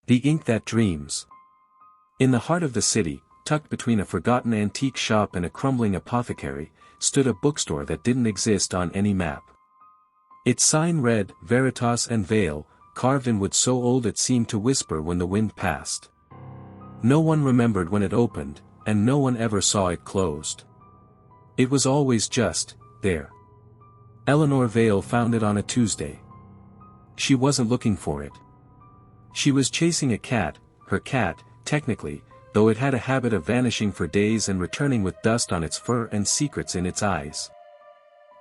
The ink that dreams. In the heart of the city, tucked between a forgotten antique shop and a crumbling apothecary, stood a bookstore that didn't exist on any map. Its sign read, Veritas Veil, carved in wood so old it seemed to whisper when the wind passed. No one remembered when it opened, and no one ever saw it closed. It was always just, there. Eleanor Veil found it on a Tuesday. She wasn't looking for it. She was chasing a cat, her cat, technically, though it had a habit of vanishing for days and returning with dust on its fur and secrets in its eyes.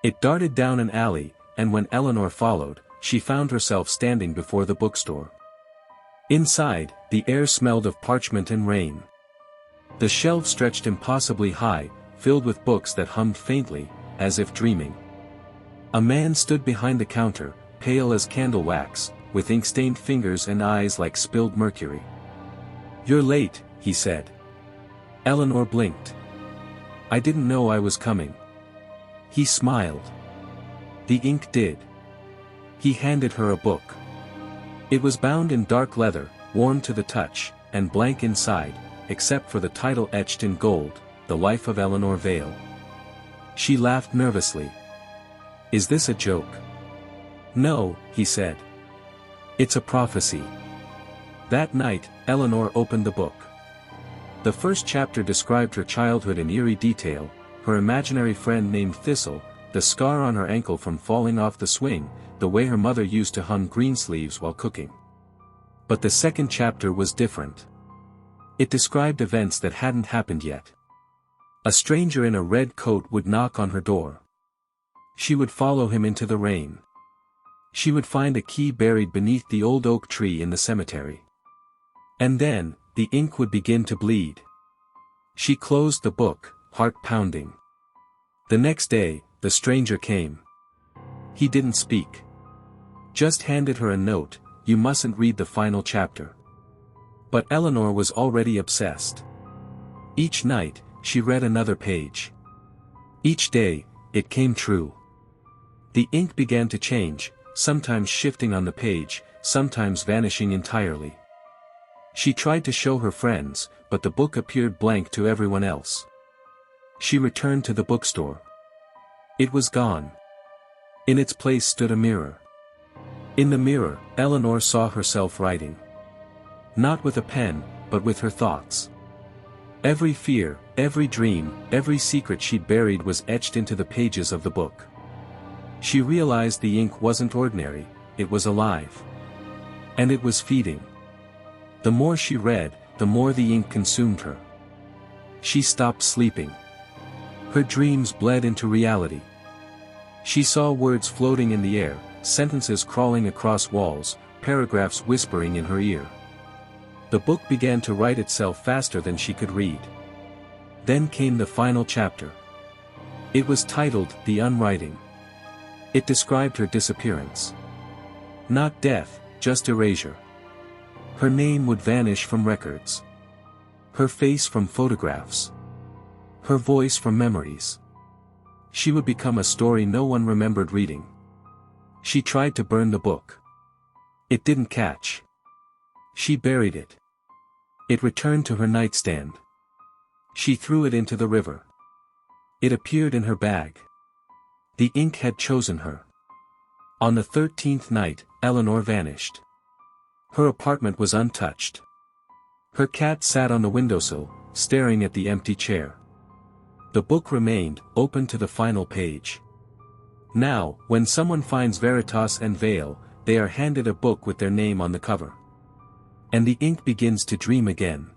It darted down an alley, and when Eleanor followed, she found herself standing before the bookstore. Inside, the air smelled of parchment and rain. The shelves stretched impossibly high, filled with books that hummed faintly, as if dreaming. A man stood behind the counter, pale as candle wax, with ink-stained fingers and eyes like spilled mercury. "You're late," he said. Eleanor blinked. "I didn't know I was coming." He smiled. The ink did. He handed her a book. It was bound in dark leather, warm to the touch, and blank inside, except for the title etched in gold, The Life of Eleanor Veil. She laughed nervously. "Is this a joke?" "No," he said. "It's a prophecy." That night, Eleanor opened the book. The first chapter described her childhood in eerie detail, her imaginary friend named Thistle, the scar on her ankle from falling off the swing, the way her mother used to hum greensleeves while cooking. But the second chapter was different. It described events that hadn't happened yet. A stranger in a red coat would knock on her door. She would follow him into the rain. She would find a key buried beneath the old oak tree in the cemetery. And then, the ink would begin to bleed. She closed the book, heart pounding. The next day, the stranger came. He didn't speak. Just handed her a note, "You mustn't read the final chapter." But Eleanor was already obsessed. Each night, she read another page. Each day, it came true. The ink began to change, sometimes shifting on the page, sometimes vanishing entirely. She tried to show her friends, but the book appeared blank to everyone else. She returned to the bookstore. It was gone. In its place stood a mirror. In the mirror, Eleanor saw herself writing. Not with a pen, but with her thoughts. Every fear, every dream, every secret she'd buried was etched into the pages of the book. She realized the ink wasn't ordinary, it was alive. And it was feeding. The more she read, the more the ink consumed her. She stopped sleeping. Her dreams bled into reality. She saw words floating in the air, sentences crawling across walls, paragraphs whispering in her ear. The book began to write itself faster than she could read. Then came the final chapter. It was titled, The Unwriting. It described her disappearance. Not death, just erasure. Her name would vanish from records. Her face from photographs. Her voice from memories. She would become a story no one remembered reading. She tried to burn the book. It didn't catch. She buried it. It returned to her nightstand. She threw it into the river. It appeared in her bag. The ink had chosen her. On the 13th night, Eleanor vanished. Her apartment was untouched. Her cat sat on the windowsill, staring at the empty chair. The book remained, open to the final page. Now, when someone finds Veritas Veil, they are handed a book with their name on the cover. And the ink begins to dream again.